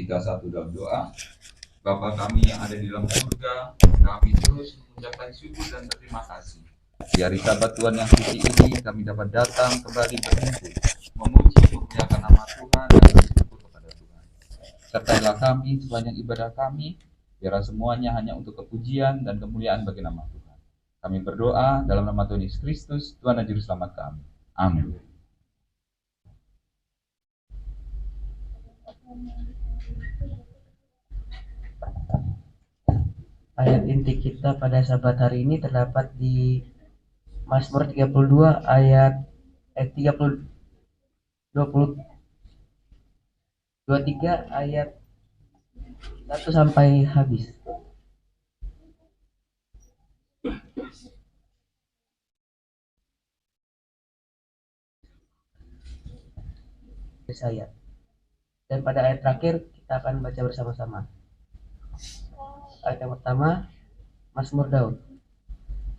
Kita satu dalam doa. Bapa kami yang ada di dalam surga, kami terus mengucapkan syukur dan berterima kasih. Di hari Sabat Tuhan yang suci ini, kami dapat datang kembali berkumpul, memuji memuliakan nama Tuhan dan bersyukur kepada Tuhan. Sertailah kami sepanjang ibadah kami, biarlah semuanya hanya untuk kepujian dan kemuliaan bagi nama Tuhan. Kami berdoa dalam nama Tuhan Yesus Kristus, Tuhan dan Juru Selamat kami. Amin. Ayat inti kita pada Sabat hari ini terdapat di Mazmur 32 ayat 23 ayat 1 sampai habis. Ayat. Dan pada ayat terakhir kita akan baca bersama-sama. Ayat yang pertama, Mazmur Daud.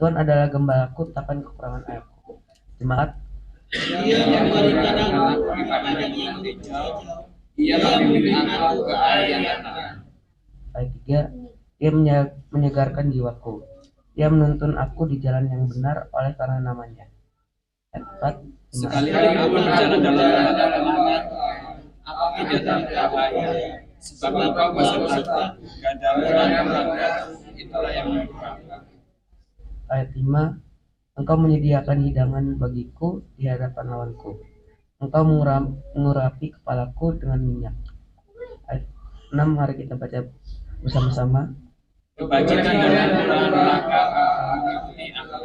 Tuhan adalah gembalaku, takkan kekurangan aku. Jemaat. Ia memberikan aku di padang yang hijau. Ia membimbing aku ke air yang tenang. Ayat 3, Dia menyegarkan jiwaku. Dia menuntun aku di jalan yang benar oleh karena namanya. Ayat 4, Sekalipun aku berjalan dalam maut, aku tidak takut bahaya. Sebab Engkau besertaku, gadamu dan pelanggaran, itulah yang menghibur. Ayat 5, Engkau menyediakan hidangan bagiku di hadapan lawanku. Engkau mengurapi kepalaku dengan minyak. Ayat 6, mari kita baca bersama-sama. Kebajikan dan kebenaran akan mengikuti aku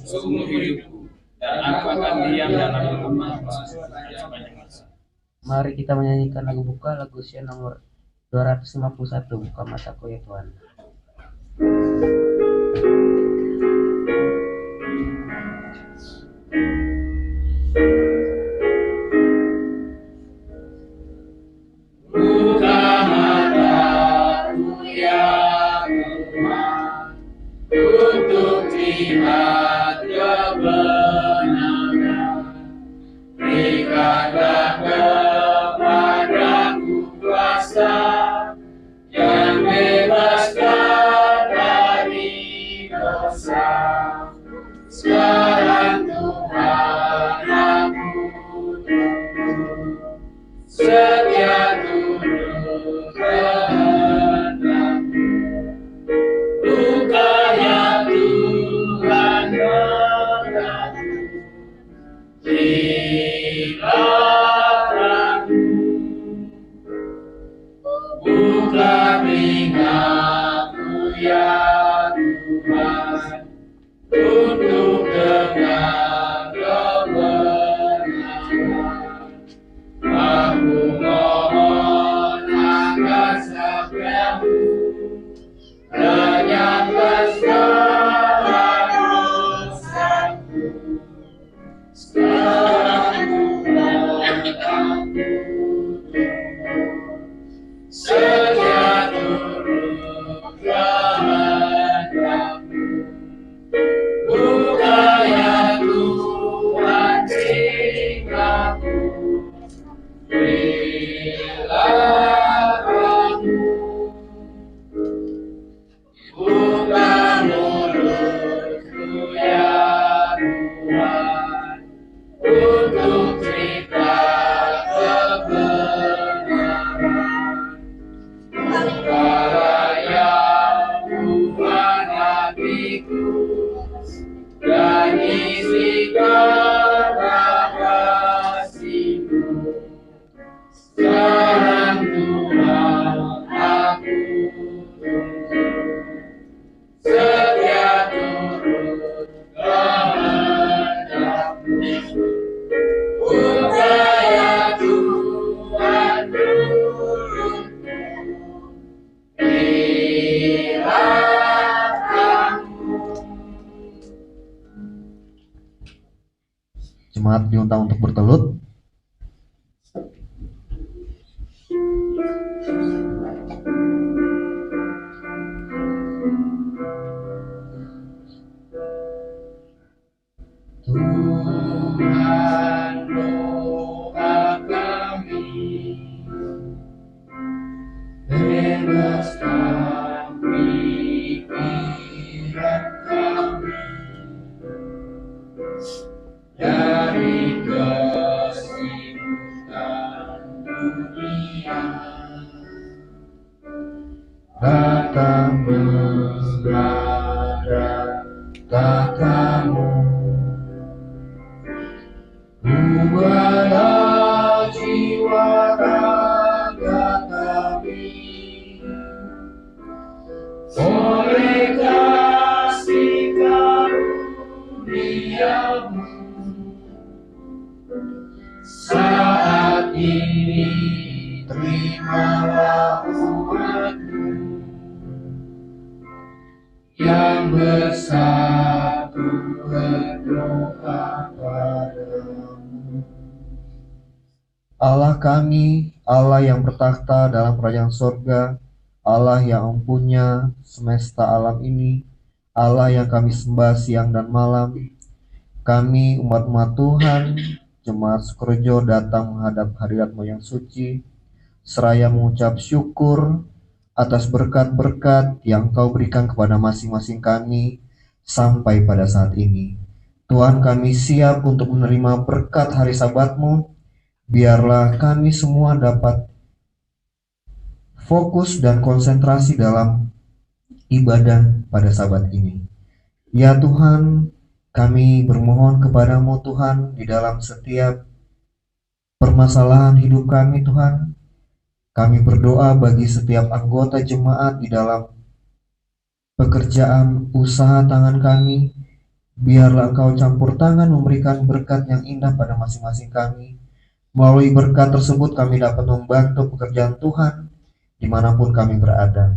seumur hidupku, dan aku akan diam dalam rumah sepanjang masa. Mari kita menyanyikan lagu buka, lagu usia nomor 251, Buka Mataku ya Tuhan. Buka mataku ya Tuhan, untuk lihat kebenaran. Berikanlah kepadaku kuasa kuasa yang bebaskan dari dosa. Sekarang Tuhan aku tunggu, setia turut kehendak-Mu. Buka ya Tuhan mataku, lihatlah-Mu. Buka telingaku ya Tuhan, untuk dengar kebenaran. Aku mohon angkat sabda-Mu, lenyapkan segala dosaku. Sekarang Tuhan aku tunggu, setia turut kehendak-Mu. Buka ya Tuhan telingaku, lihatlah-Mu. Buka mulutku ya Tuhan, untuk cerita kebenaran. Bukalah ya Tuhan hatiku, dan isikanlah kasih-Mu. Sekarang Tuhan aku tunggu, setia turut kehendak-Mu. Buka ya Tuhan mulutku, lihatlah-Mu. Jemaat diundang untuk bertelut. Tuhan doa kami, bebaskan pikiran kami dari kesibukan dunia. Datang menghadap kata-Mu, ubahlah jiwa raga kami oleh kasih karunia-Mu. Saat ini terimalah umat-Mu yang bersatu berdoa padamu. Allah kami, Allah yang bertakhta dalam kerajaan sorga, Allah yang empunya semesta alam ini, Allah yang kami sembah siang dan malam. Kami umat-umat Tuhan, jemaat Sukorejo datang menghadap hadirat-Mu yang suci, seraya mengucap syukur atas berkat-berkat yang Kau berikan kepada masing-masing kami sampai pada saat ini. Tuhan, kami siap untuk menerima berkat hari Sabat-Mu. Biarlah kami semua dapat fokus dan konsentrasi dalam ibadah pada Sabat ini. Ya Tuhan, kami bermohon kepada-Mu Tuhan di dalam setiap permasalahan hidup kami Tuhan. Kami berdoa bagi setiap anggota jemaat di dalam pekerjaan usaha tangan kami. Biarlah Engkau campur tangan memberikan berkat yang indah pada masing-masing kami. Melalui berkat tersebut kami dapat membantu pekerjaan Tuhan dimanapun kami berada.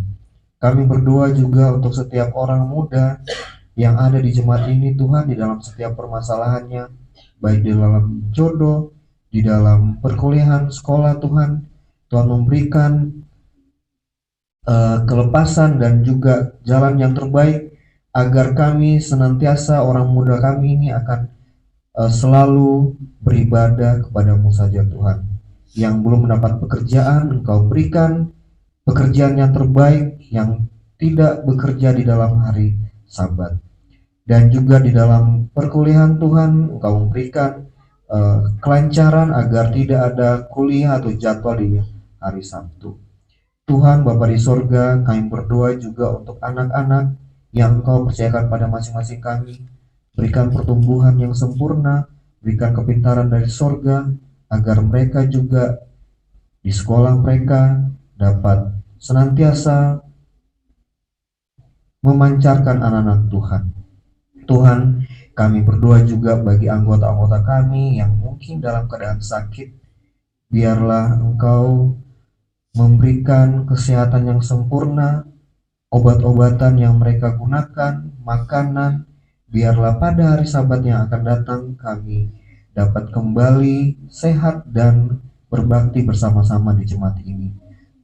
Kami berdoa juga untuk setiap orang muda yang ada di jemaat ini Tuhan, di dalam setiap permasalahannya, baik di dalam jodoh, di dalam perkuliahan, sekolah Tuhan. Tuhan memberikan kelepasan dan juga jalan yang terbaik agar kami senantiasa, orang muda kami ini akan selalu beribadah kepada-Mu saja Tuhan. yang belum mendapat pekerjaan, Engkau berikan pekerjaan yang terbaik, yang tidak bekerja di dalam hari Sabat. Dan juga di dalam perkuliahan Tuhan, Engkau memberikan kelancaran agar tidak ada kuliah atau jadwal di hari Sabtu. Tuhan Bapa di sorga, kami berdoa juga untuk anak-anak yang Engkau percayakan pada masing-masing kami. Berikan pertumbuhan yang sempurna, berikan kepintaran dari sorga, agar mereka juga di sekolah mereka dapat senantiasa memancarkan anak-anak Tuhan. Tuhan, kami berdoa juga bagi anggota-anggota kami yang mungkin dalam keadaan sakit. Biarlah Engkau memberikan kesehatan yang sempurna, obat-obatan yang mereka gunakan, makanan. Biarlah pada hari Sabat yang akan datang kami dapat kembali sehat dan berbakti bersama-sama di jemaat ini.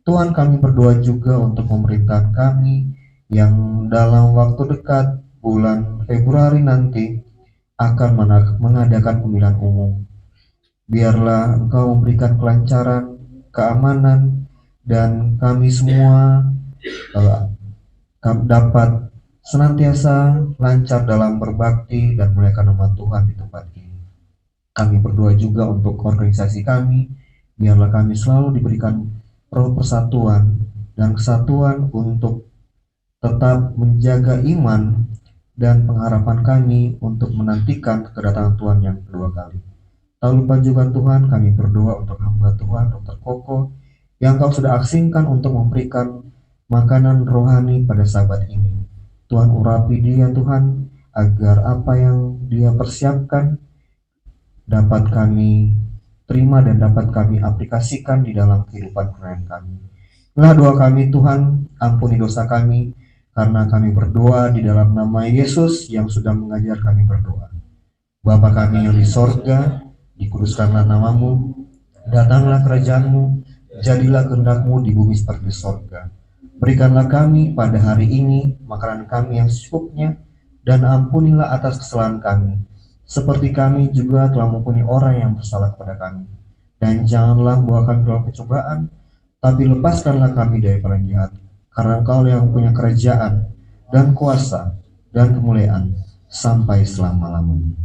Tuhan, kami berdoa juga untuk pemerintahan kami yang dalam waktu dekat bulan Februari nanti akan mengadakan pemilihan umum. Biarlah Engkau memberikan kelancaran, keamanan, dan kami semua dapat senantiasa lancar dalam berbakti dan memuliakan nama Tuhan di tempat ini. Kami berdoa juga untuk organisasi kami, biarlah kami selalu diberikan roh persatuan dan kesatuan untuk tetap menjaga iman dan pengharapan kami untuk menantikan kedatangan Tuhan yang kedua kali. Tak lupa juga Tuhan, kami berdoa untuk hamba Tuhan, Dr. Koko, yang Kau sudah asingkan untuk memberikan makanan rohani pada Sabat ini. Tuhan, urapi dia Tuhan, agar apa yang dia persiapkan dapat kami terima dan dapat kami aplikasikan di dalam kehidupan keren kami. Inilah doa kami Tuhan, ampuni dosa kami, karena kami berdoa di dalam nama Yesus yang sudah mengajar kami berdoa. Bapa kami yang di sorga, dikuduskanlah namamu, datanglah kerajaanmu, jadilah kehendak-Mu di bumi seperti di sorga. Berikanlah kami pada hari ini makanan kami yang secukupnya, dan ampunilah atas kesalahan kami, seperti kami juga telah mengampuni orang yang bersalah kepada kami. Dan janganlah bawa kami dalam pencobaan, tapi lepaskanlah kami dari orang jahat. Karena Engkau yang punya kerajaan dan kuasa dan kemuliaan sampai selama-lamanya.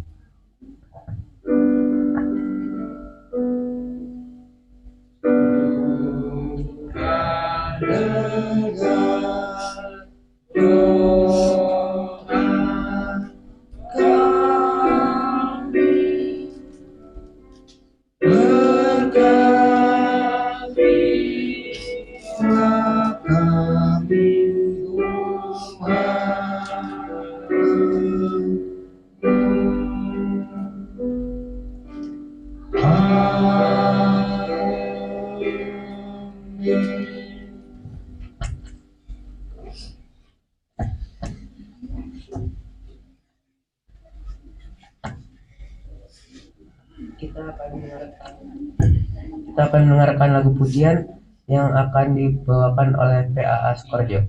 Kita akan mendengarkan lagu pujian yang akan dibawakan oleh PAA Sukorejo.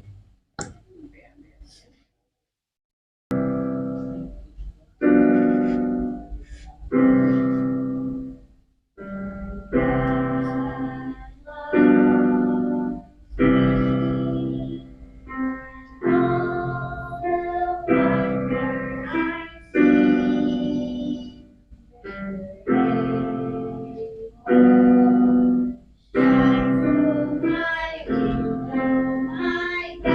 My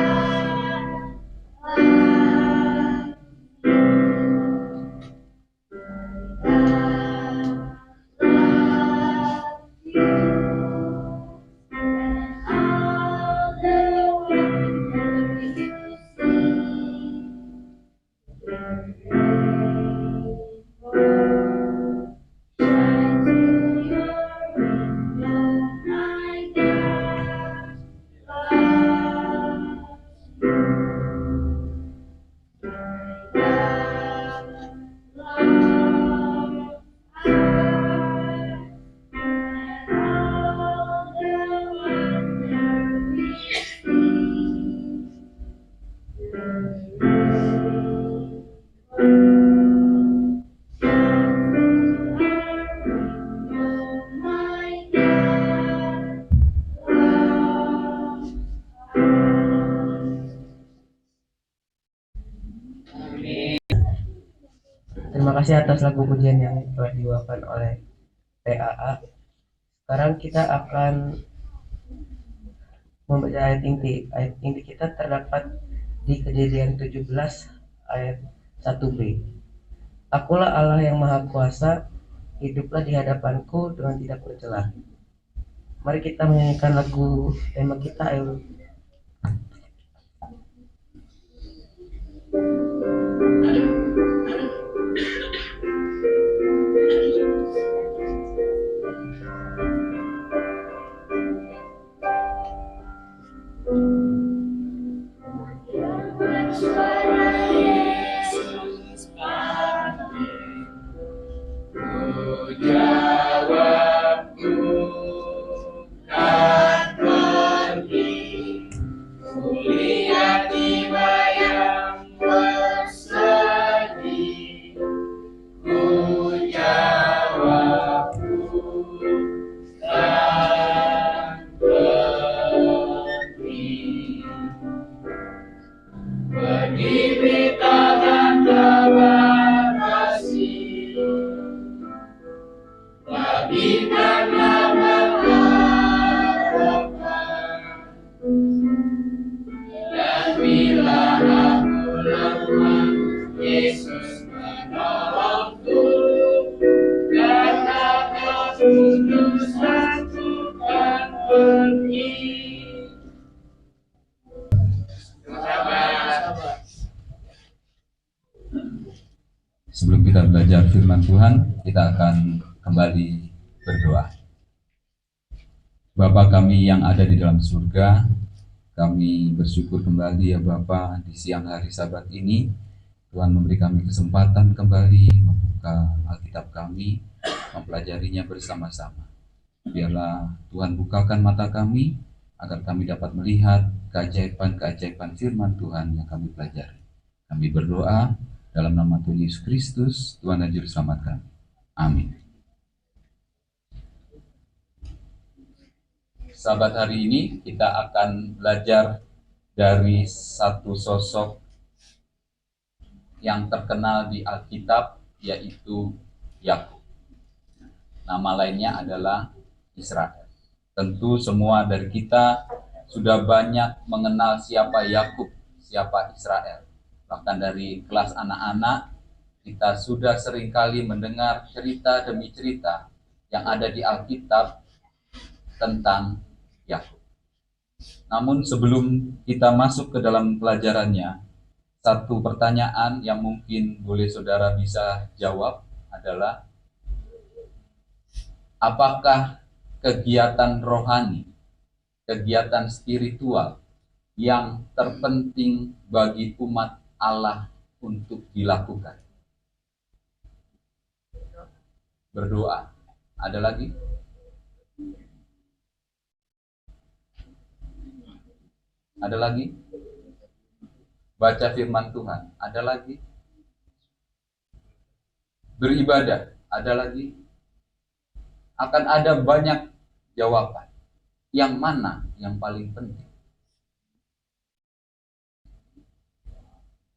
kasih atas lagu pujian yang telah dibawakan oleh PAA. Sekarang kita akan membaca ayat inti. Ayat inti kita terdapat di Kejadian 17 ayat 1b. Akulah Allah yang Maha Kuasa, hiduplah di hadapanku dengan tidak bercela. Mari kita menyanyikan lagu tema kita, ayo. Sebelum kita belajar firman Tuhan, kita akan kembali berdoa. Bapa kami yang ada di dalam surga, kami bersyukur kembali ya Bapa di siang hari Sabat ini. Tuhan memberi kami kesempatan kembali membuka Alkitab kami, mempelajarinya bersama-sama. Biarlah Tuhan bukakan mata kami, agar kami dapat melihat keajaiban-keajaiban firman Tuhan yang kami pelajari. Kami berdoa dalam nama Tuhan Yesus Kristus, Tuhan dan Juru Selamat kami. Amin. Sabat hari ini kita akan belajar dari satu sosok yang terkenal di Alkitab, yaitu Yakub. Nama lainnya adalah Israel. Tentu semua dari kita sudah banyak mengenal siapa Yakub, siapa Israel. Bahkan dari kelas anak-anak, kita sudah seringkali mendengar cerita demi cerita yang ada di Alkitab tentang Yakub. Namun sebelum kita masuk ke dalam pelajarannya, satu pertanyaan yang mungkin boleh saudara bisa jawab adalah, apakah kegiatan rohani, kegiatan spiritual yang terpenting bagi umat Allah untuk dilakukan? Berdoa. Ada lagi? Ada lagi? Baca firman Tuhan. Ada lagi? Beribadah. Ada lagi? Akan ada banyak jawaban. Yang mana yang paling penting?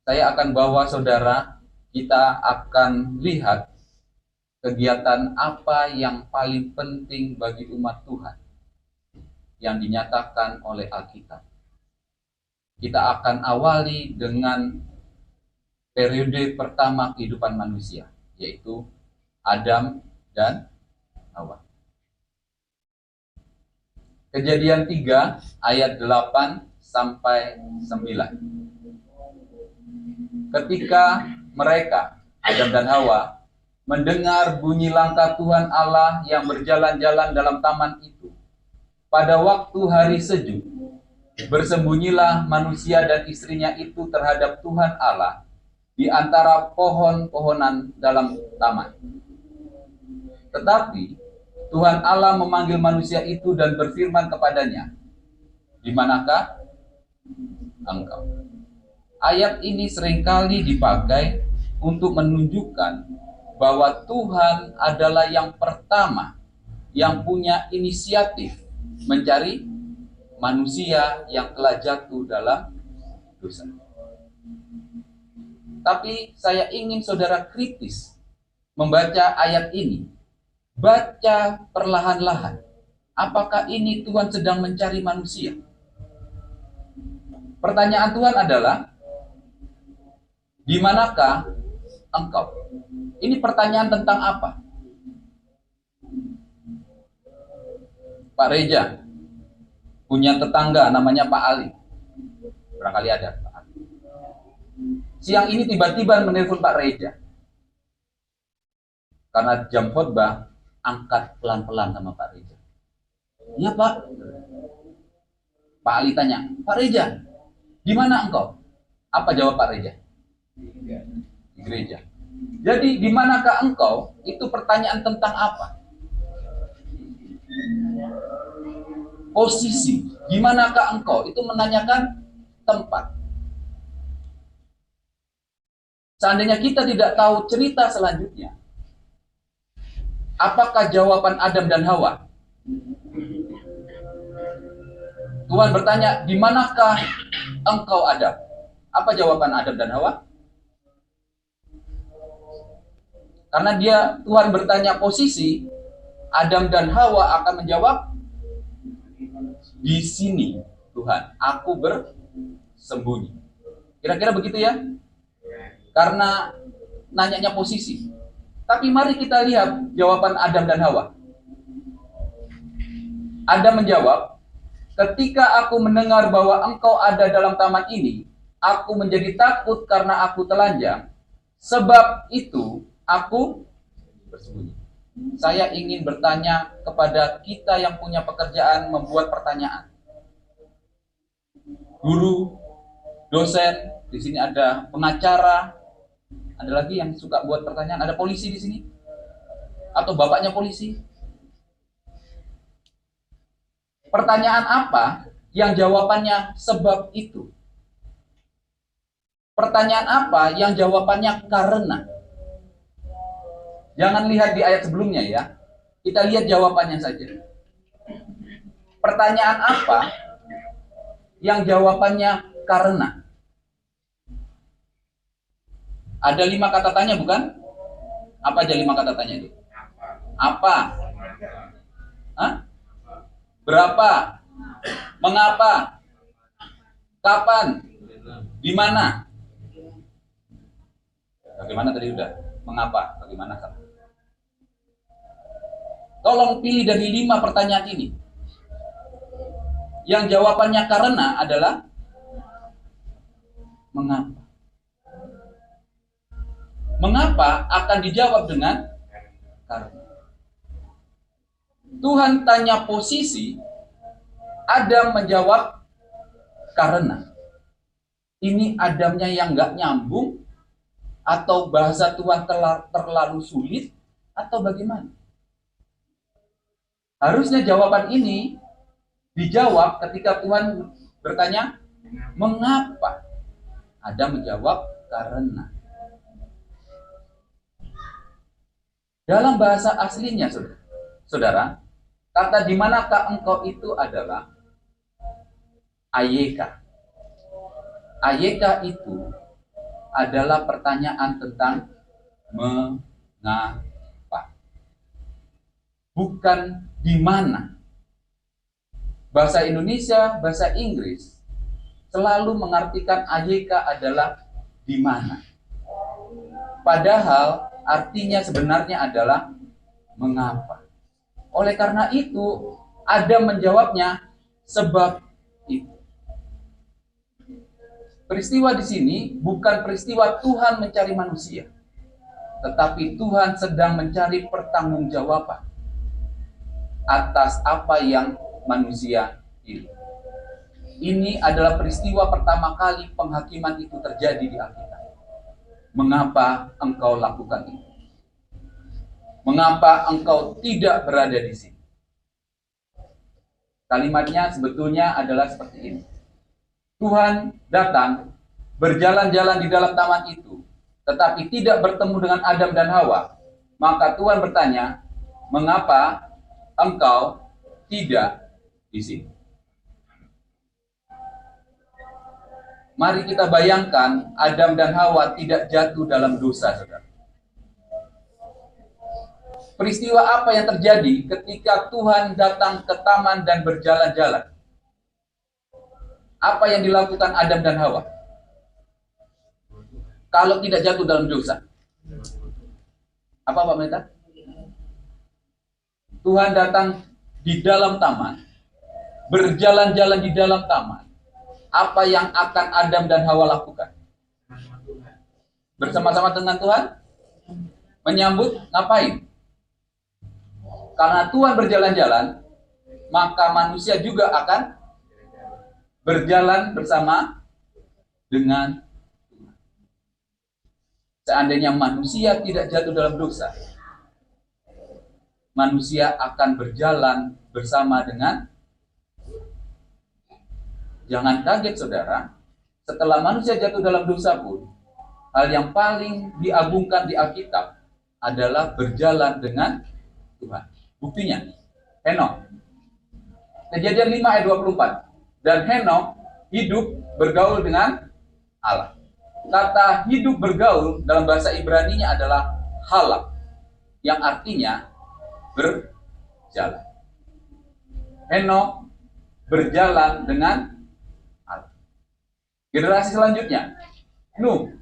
Saya akan bawa saudara, kita akan lihat kegiatan apa yang paling penting bagi umat Tuhan yang dinyatakan oleh Alkitab. Kita akan awali dengan periode pertama kehidupan manusia, yaitu Adam dan Hawa. Kejadian 3 ayat 8 sampai 9. Ketika mereka, Adam dan Hawa, mendengar bunyi langkah Tuhan Allah yang berjalan-jalan dalam taman itu, pada waktu hari sejuk, bersembunyilah manusia dan istrinya itu terhadap Tuhan Allah di antara pohon-pohonan dalam taman. Tetapi Tuhan Allah memanggil manusia itu dan berfirman kepadanya, "Di manakah engkau?" Ayat ini seringkali dipakai untuk menunjukkan bahwa Tuhan adalah yang pertama yang punya inisiatif mencari manusia yang telah jatuh dalam dosa. Tapi saya ingin saudara kritis membaca ayat ini, baca perlahan-lahan. Apakah ini Tuhan sedang mencari manusia? Pertanyaan Tuhan adalah, di manakah engkau? Ini pertanyaan tentang apa? Pak Reja punya tetangga namanya Pak Ali. Barangkali ada Pak Ali. Siang ini tiba-tiba menelpon Pak Reja. Karena jam khotbah, angkat pelan-pelan sama Pak Reja. Iya Pak. Pak Ali tanya, Pak Reja, di mana engkau? Apa jawab Pak Reja? Di gereja. Jadi di manakah engkau? Itu pertanyaan tentang apa? Posisi. Di manakah engkau? Itu menanyakan tempat. Seandainya kita tidak tahu cerita selanjutnya, apakah jawaban Adam dan Hawa? Tuhan bertanya, di manakah engkau Adam? Apa jawaban Adam dan Hawa? Karena Tuhan bertanya posisi, Adam dan Hawa akan menjawab, di sini Tuhan, aku bersembunyi. Kira-kira begitu ya? Karena nanyanya posisi. Tapi mari kita lihat jawaban Adam dan Hawa. Adam menjawab, ketika aku mendengar bahwa engkau ada dalam taman ini, aku menjadi takut karena aku telanjang. Sebab itu aku bersembunyi. Saya ingin bertanya kepada kita yang punya pekerjaan membuat pertanyaan. Guru, dosen, di sini ada pengacara, ada lagi yang suka buat pertanyaan, ada polisi di sini? Atau bapaknya polisi? Pertanyaan apa yang jawabannya sebab itu? Pertanyaan apa yang jawabannya karena? Jangan lihat di ayat sebelumnya ya. Kita lihat jawabannya saja. Pertanyaan apa yang jawabannya karena? Ada 5 kata tanya bukan? Apa aja 5 kata tanya itu? Apa? Hah? Berapa? Mengapa? Kapan? Di mana? Bagaimana tadi udah? Mengapa? Bagaimana? Kapan? Tolong pilih dari 5 pertanyaan ini. Yang jawabannya karena adalah mengapa. Mengapa akan dijawab dengan karena. Tuhan tanya posisi, Adam menjawab karena. Ini Adamnya yang nggak nyambung, atau bahasa Tuhan terlalu sulit, atau bagaimana? Harusnya jawaban ini dijawab ketika Tuhan bertanya, mengapa? Adam menjawab karena. Dalam bahasa aslinya, saudara, kata di manakah engkau itu adalah ayeka. Ayeka itu adalah pertanyaan tentang mengapa. Bukan di mana. Bahasa Indonesia, bahasa Inggris selalu mengartikan ayeka adalah di mana. Padahal artinya sebenarnya adalah mengapa. Oleh karena itu, Adam menjawabnya sebab itu. Peristiwa di sini bukan peristiwa Tuhan mencari manusia, tetapi Tuhan sedang mencari pertanggungjawaban atas apa yang manusia pilih. Ini adalah peristiwa pertama kali penghakiman itu terjadi di Alkitab. Mengapa engkau lakukan itu? Mengapa engkau tidak berada di sini? Kalimatnya sebetulnya adalah seperti ini. Tuhan datang, berjalan-jalan di dalam taman itu, tetapi tidak bertemu dengan Adam dan Hawa. Maka Tuhan bertanya, mengapa engkau tidak di sini? Mari kita bayangkan Adam dan Hawa tidak jatuh dalam dosa, saudara. Peristiwa apa yang terjadi ketika Tuhan datang ke taman dan berjalan-jalan? Apa yang dilakukan Adam dan Hawa? Kalau tidak jatuh dalam dosa. Apa Pak Pendeta? Tuhan datang di dalam taman, berjalan-jalan di dalam taman. Apa yang akan Adam dan Hawa lakukan? Bersama-sama dengan Tuhan? Menyambut ngapain? Karena Tuhan berjalan-jalan, maka manusia juga akan berjalan bersama dengan Tuhan. Seandainya manusia tidak jatuh dalam dosa, manusia akan berjalan bersama dengan. Jangan kaget saudara, setelah manusia jatuh dalam dosa pun, hal yang paling diagungkan di Alkitab adalah berjalan dengan Tuhan. Buktinya, Henokh. Kejadian 5 ayat 24. Dan Henokh hidup bergaul dengan Allah. Kata hidup bergaul dalam bahasa Ibrani-nya adalah halak, yang artinya berjalan. Henokh berjalan dengan Allah. Generasi selanjutnya, Nuh.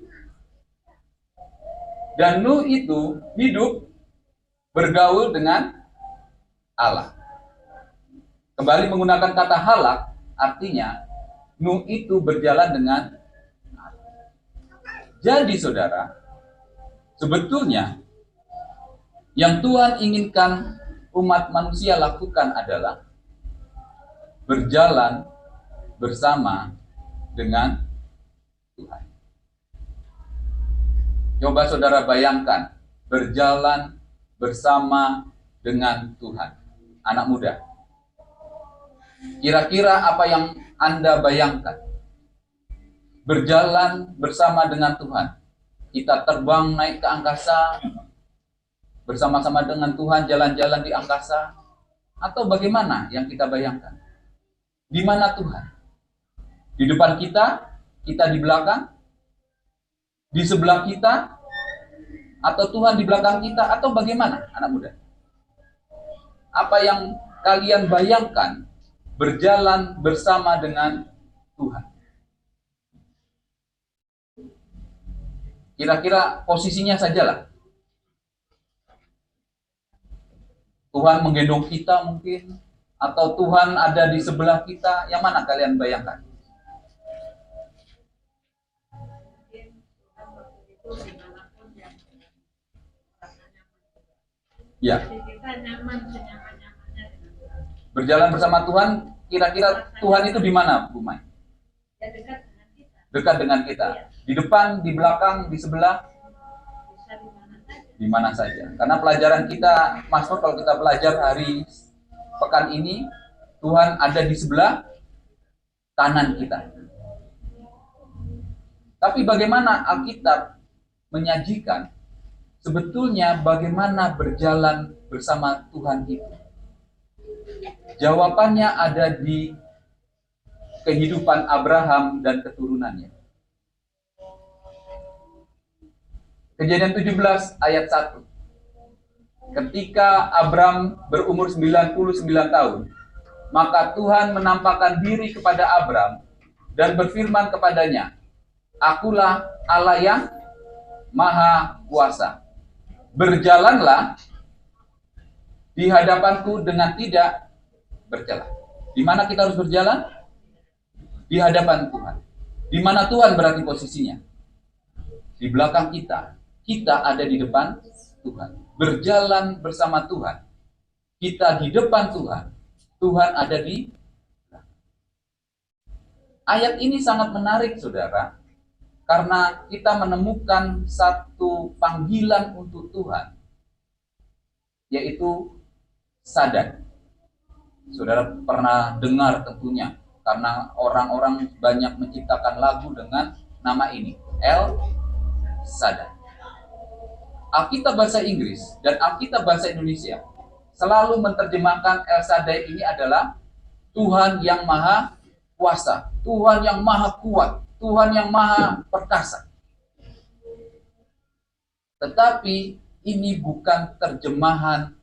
Dan Nuh itu hidup bergaul dengan Allah. Kembali menggunakan kata halak, artinya Nuh itu berjalan dengan Allah. Jadi saudara, sebetulnya yang Tuhan inginkan umat manusia lakukan adalah berjalan bersama dengan Tuhan. Coba saudara bayangkan, berjalan bersama dengan Tuhan. Anak muda, kira-kira apa yang Anda bayangkan? Berjalan bersama dengan Tuhan. Kita terbang naik ke angkasa, bersama-sama dengan Tuhan jalan-jalan di angkasa. Atau bagaimana yang kita bayangkan? Di mana Tuhan? Di depan kita di belakang? Di sebelah kita? Atau Tuhan di belakang kita? Atau bagaimana anak muda? Apa yang kalian bayangkan berjalan bersama dengan Tuhan? Kira-kira posisinya sajalah. Tuhan menggendong kita mungkin, atau Tuhan ada di sebelah kita. Yang mana kalian bayangkan? Ya. Berjalan bersama Tuhan, kira-kira Tuhan itu di mana, Bu Mai? Dekat dengan kita. Di depan, di belakang, di sebelah, di mana saja. Karena pelajaran kita, Mas Nur, kalau kita belajar hari pekan ini, Tuhan ada di sebelah kanan kita. Tapi bagaimana Alkitab menyajikan sebetulnya bagaimana berjalan bersama Tuhan itu? Jawabannya ada di kehidupan Abraham dan keturunannya. Kejadian 17 ayat 1. Ketika Abram berumur 99 tahun, maka Tuhan menampakkan diri kepada Abram dan berfirman kepadanya, "Akulah Allah yang Maha Kuasa. Berjalanlah di hadapanku dengan tidak bercela." Di mana kita harus berjalan? Di hadapan Tuhan. Di mana Tuhan berarti posisinya? Di belakang kita. Kita ada di depan Tuhan. Berjalan bersama Tuhan. Kita di depan Tuhan. Tuhan ada di belakang. Ayat ini sangat menarik, saudara. Karena kita menemukan satu panggilan untuk Tuhan, yaitu sadar. Saudara pernah dengar tentunya, karena orang-orang banyak menciptakan lagu dengan nama ini, El Shaddai. Alkitab bahasa Inggris dan Alkitab bahasa Indonesia selalu menerjemahkan El Shaddai ini adalah Tuhan yang Maha Kuasa, Tuhan yang Maha Kuat, Tuhan yang Maha Perkasa. Tetapi ini bukan terjemahan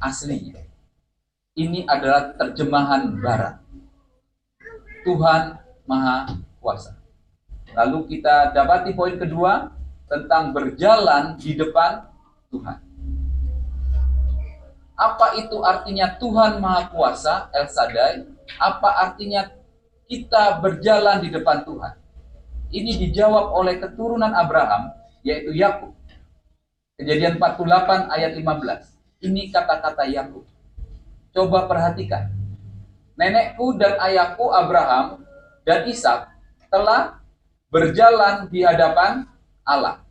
aslinya. Ini adalah terjemahan barat. Tuhan Maha Kuasa. Lalu kita dapati poin kedua tentang berjalan di depan Tuhan. Apa itu artinya Tuhan Maha Kuasa, El Shaddai? Apa artinya kita berjalan di depan Tuhan? Ini dijawab oleh keturunan Abraham, yaitu Yakub. Kejadian 48 ayat 15. Ini kata-kata Yakub. Coba perhatikan. Nenekku dan ayahku Abraham dan Ishak telah berjalan di hadapan Allah.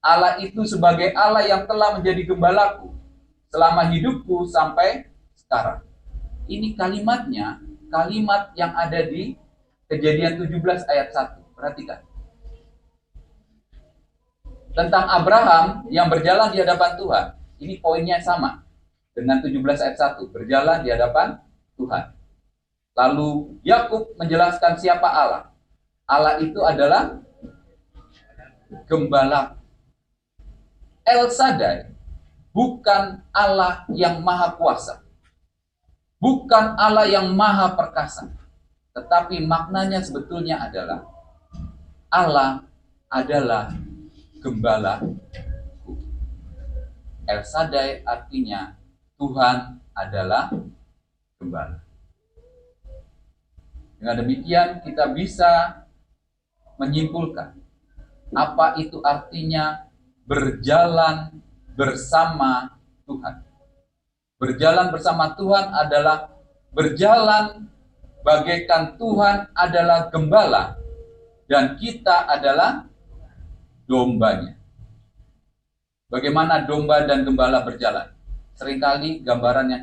Allah itu sebagai Allah yang telah menjadi gembalaku selama hidupku sampai sekarang. Ini kalimatnya, kalimat yang ada di Kejadian 17 ayat 1. Perhatikan. Tentang Abraham yang berjalan di hadapan Tuhan. Ini poinnya sama dengan 17 ayat 1. Berjalan di hadapan Tuhan. Lalu Yakub menjelaskan siapa Allah. Allah itu adalah gembala. El Shaddai bukan Allah yang maha kuasa. Bukan Allah yang maha perkasa. Tetapi maknanya sebetulnya adalah Allah adalah gembala. El Shaddai artinya Tuhan adalah gembala. Dengan demikian kita bisa menyimpulkan apa itu artinya berjalan bersama Tuhan. Berjalan bersama Tuhan adalah berjalan bagaikan Tuhan adalah gembala dan kita adalah dombanya. Bagaimana domba dan gembala berjalan? Seringkali gambaran yang